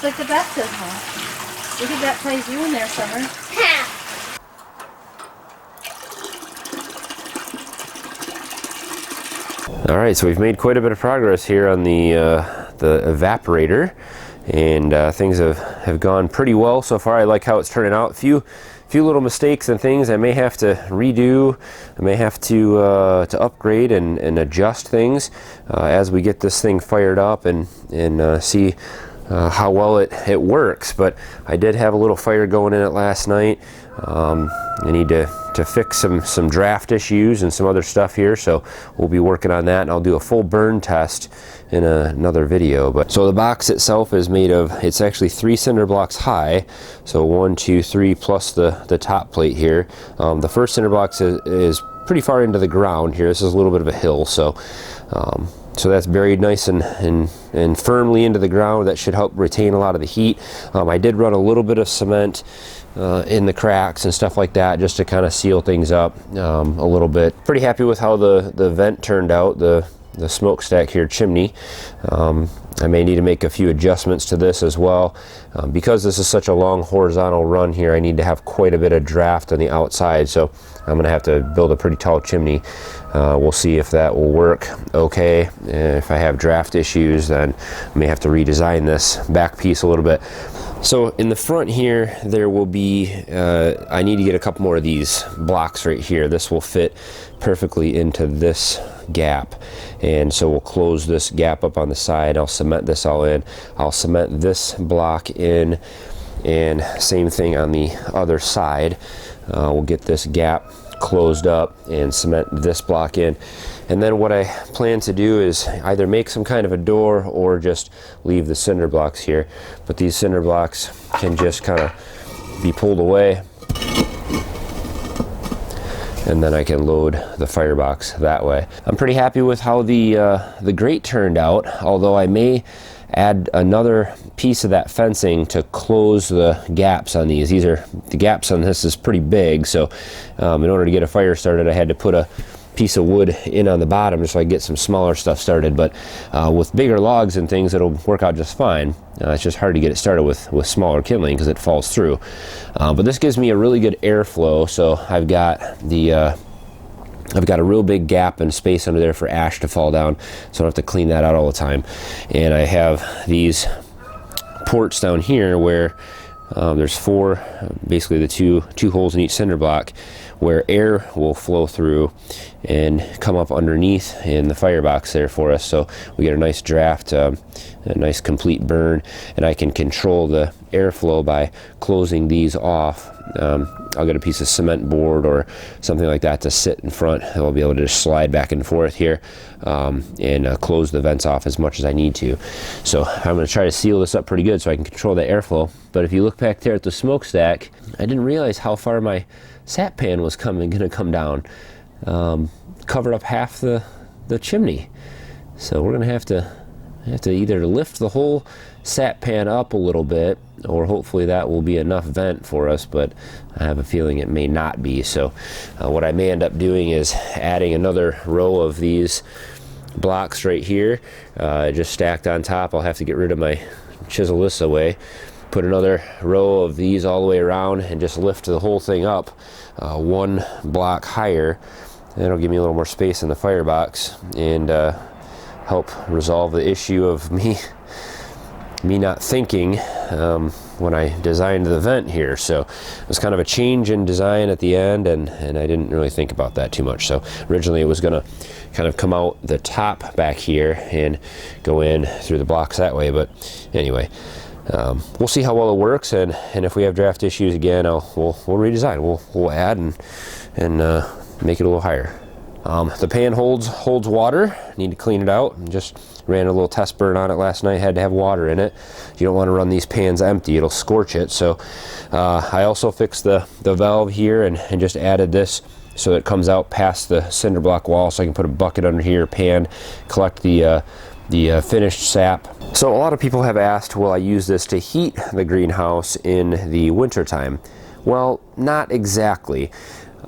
Just like the baptismal. We could baptize you in there, Summer. All right, so we've made quite a bit of progress here on the evaporator, and things have gone pretty well so far. I like how it's turning out. Few little mistakes and things I may have to redo. I may have to upgrade and adjust things as we get this thing fired up and see how well it works. But I did have a little fire going in it last night. I need to fix some draft issues and some other stuff here, so we'll be working on that, and I'll do a full burn test in another video. But so the box itself is made of, it's actually 3 cinder blocks high, so 1, 2, 3 plus the top plate here. The first cinder block is pretty far into the ground here. This is a little bit of a hill, so that's buried nice and firmly into the ground. That should help retain a lot of the heat. I did run a little bit of cement in the cracks and stuff like that, just to kind of seal things up a little bit. Pretty happy with how the vent turned out, the smokestack here chimney. I may need to make a few adjustments to this as well. Because this is such a long horizontal run here, I need to have quite a bit of draft on the outside, so I'm gonna have to build a pretty tall chimney. We'll see if that will work okay. If I have draft issues, then I may have to redesign this back piece a little bit. So in the front here, there will be, I need to get a couple more of these blocks right here. This will fit perfectly into this gap, and so we'll close this gap up on the side. I'll cement this all in. I'll cement this block in, and same thing on the other side. We'll get this gap closed up and cement this block in. And then what I plan to do is either make some kind of a door or just leave the cinder blocks here. But these cinder blocks can just kind of be pulled away, and then I can load the firebox that way. I'm pretty happy with how the grate turned out, although I may add another piece of that fencing to close the gaps on these. The gaps on this is pretty big, so in order to get a fire started, I had to put a piece of wood in on the bottom just so I get some smaller stuff started. But with bigger logs and things, it'll work out just fine. It's just hard to get it started with smaller kindling because it falls through. But this gives me a really good airflow, so I've got a real big gap and space under there for ash to fall down, so I don't have to clean that out all the time. And I have these ports down here where there's 4, basically the two holes in each cinder block, where air will flow through and come up underneath in the firebox there for us, so we get a nice draft, a nice complete burn, and I can control the airflow by closing these off. I'll get a piece of cement board or something like that to sit in front, and I'll be able to just slide back and forth here and close the vents off as much as I need to. So I'm going to try to seal this up pretty good so I can control the airflow. But if you look back there at the smokestack, I didn't realize how far my sap pan was going to come down. Covered up half the chimney. So we're going to have to either lift the whole sap pan up a little bit, or hopefully that will be enough vent for us, but I have a feeling it may not be. So what I may end up doing is adding another row of these blocks right here, just stacked on top. I'll have to get rid of my chisel this away, put another row of these all the way around, and just lift the whole thing up 1 block higher. That'll give me a little more space in the firebox and help resolve the issue of me not thinking when I designed the vent here. So it was kind of a change in design at the end, and I didn't really think about that too much. So originally it was going to kind of come out the top back here and go in through the blocks that way. But anyway, we'll see how well it works, and if we have draft issues again, we'll redesign. We'll add and make it a little higher. The pan holds water. Need to clean it out. Just ran a little test burn on it last night. Had to have water in it. You don't want to run these pans empty. It'll scorch it. So I also fixed the valve here and just added this so it comes out past the cinder block wall, so I can put a bucket under here, pan, collect the finished sap. So a lot of people have asked, will I use this to heat the greenhouse in the winter time? Well, not exactly.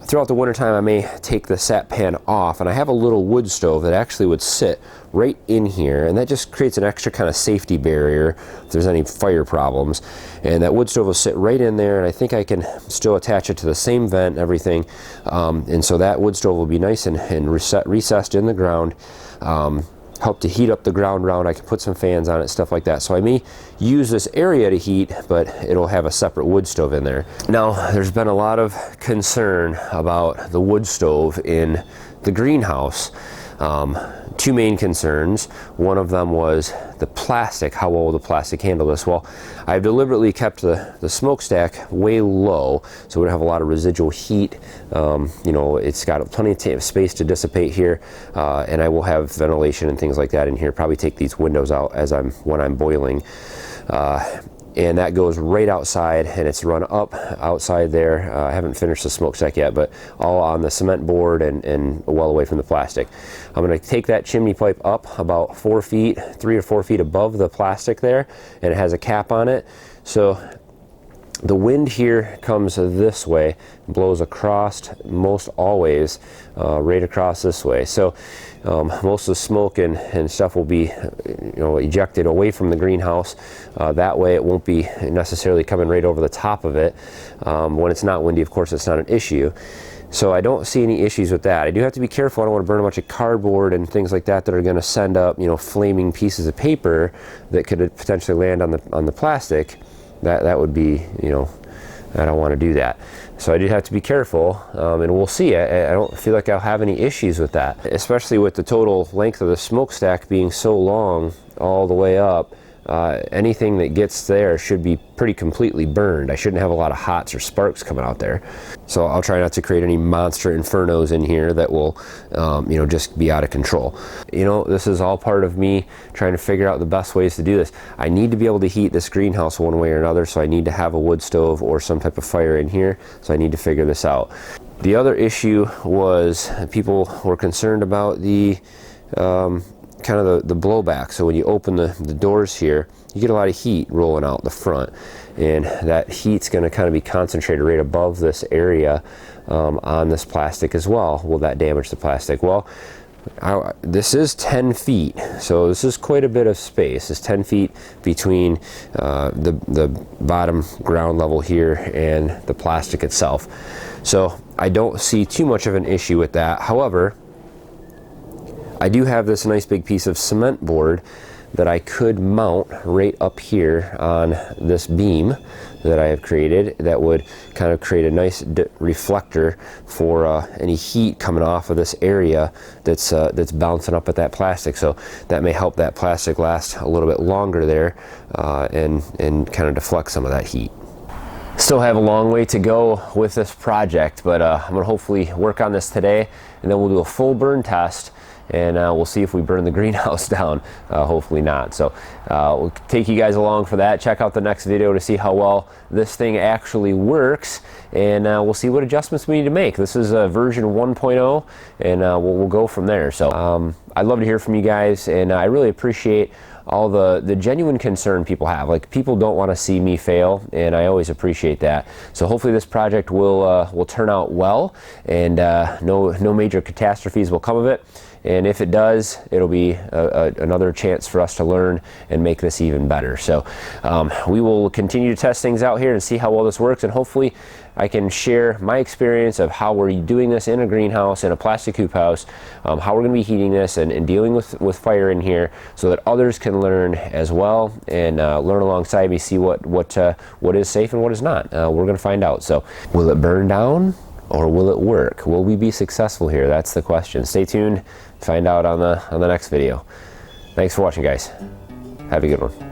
Throughout the wintertime, I may take the sap pan off, and I have a little wood stove that actually would sit right in here, and that just creates an extra kind of safety barrier if there's any fire problems. And that wood stove will sit right in there, and I think I can still attach it to the same vent and everything. And so that wood stove will be nice and recessed in the ground. Help to heat up the ground round. I can put some fans on it, stuff like that. So I may use this area to heat, but it'll have a separate wood stove in there. Now, there's been a lot of concern about the wood stove in the greenhouse. Two main concerns. One of them was the plastic. How well will the plastic handle this? Well, I've deliberately kept the smokestack way low, so we don't have a lot of residual heat. You know, it's got plenty of space to dissipate here, and I will have ventilation and things like that in here. Probably take these windows out when I'm boiling. And that goes right outside, and it's run up outside there. I haven't finished the smokestack yet, but all on the cement board and well away from the plastic. I'm going to take that chimney pipe up about 4 feet, 3 or 4 feet above the plastic there, and it has a cap on it. So the wind here comes this way, blows across most always, right across this way. So most of the smoke and stuff will be, you know, ejected away from the greenhouse. That way it won't be necessarily coming right over the top of it. When it's not windy, of course, it's not an issue. So I don't see any issues with that. I do have to be careful. I don't want to burn a bunch of cardboard and things like that are going to send up, you know, flaming pieces of paper that could potentially land on the plastic. That would be, you know, I don't want to do that. So I do have to be careful, and we'll see. I don't feel like I'll have any issues with that, especially with the total length of the smokestack being so long all the way up. Anything that gets there should be pretty completely burned. I shouldn't have a lot of hots or sparks coming out there. So I'll try not to create any monster infernos in here that will, you know, just be out of control. You know, this is all part of me trying to figure out the best ways to do this. I need to be able to heat this greenhouse one way or another, so I need to have a wood stove or some type of fire in here, so I need to figure this out. The other issue was people were concerned about the kind of the blowback. So when you open the doors here, you get a lot of heat rolling out the front, and that heat's going to kind of be concentrated right above this area on this plastic as well. Will that damage the plastic? Well, this is 10 feet, so this is quite a bit of space. It's 10 feet between the bottom ground level here and the plastic itself. So I don't see too much of an issue with that. However, I do have this nice big piece of cement board that I could mount right up here on this beam that I have created that would kind of create a nice reflector for any heat coming off of this area that's bouncing up at that plastic. So that may help that plastic last a little bit longer there, and kind of deflect some of that heat. Still have a long way to go with this project, but I'm gonna hopefully work on this today, and then we'll do a full burn test, and we'll see if we burn the greenhouse down. Hopefully not. So we'll take you guys along for that. Check out the next video to see how well this thing actually works, and we'll see what adjustments we need to make. This is version 1.0, and we'll go from there. So I'd love to hear from you guys, and I really appreciate all the genuine concern people have. Like, people don't want to see me fail, and I always appreciate that. So hopefully this project will turn out well, and no major catastrophes will come of it. And if it does, it'll be another chance for us to learn and make this even better. So we will continue to test things out here and see how well this works, and hopefully I can share my experience of how we're doing this in a greenhouse, in a plastic hoop house, how we're going to be heating this and dealing with fire in here, so that others can learn as well, and learn alongside me, see what is safe and what is not. We're going to find out. So will it burn down, or will it work? Will we be successful here? That's the question. Stay tuned. Find out on the next video. Thanks for watching, guys. Have a good one.